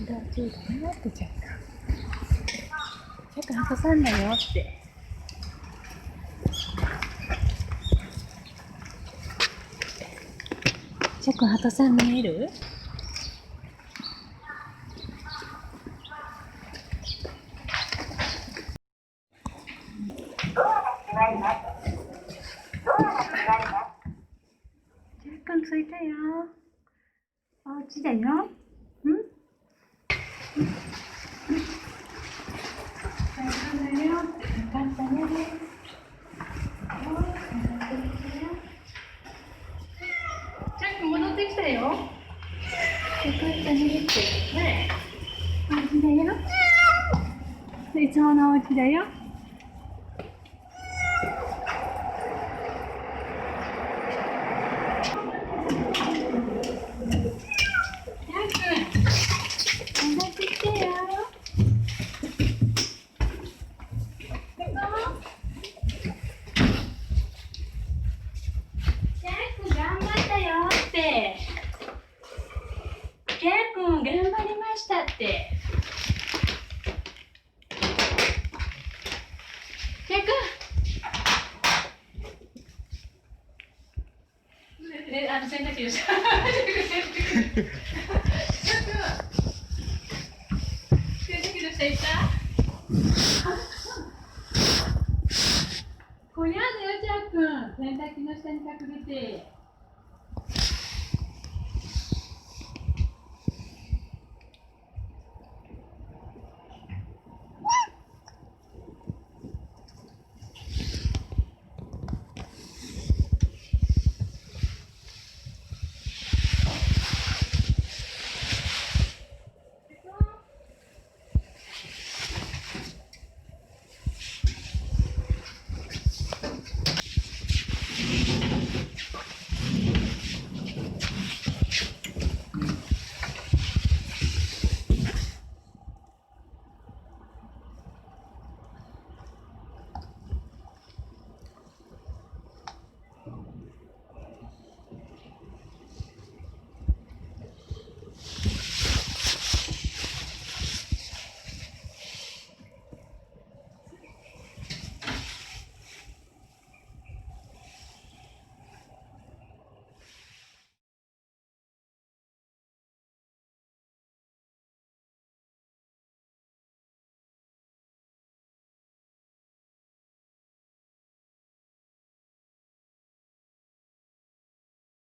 大丈夫だよってちゃんと挟さんなよって。ちゃくん鳩さん見える？ちゃくん着いたよ。お家だよ。戻ってきたよ。よかったねって。ね。お家だよ。いつものお家だよ。戻ってきてよ。頑張ったよって。ジャックン頑張りましたって。ジャックン。洗濯機です。洗濯機の下行った？こりゃだよ、ジャックン。洗濯機の下に隠れて。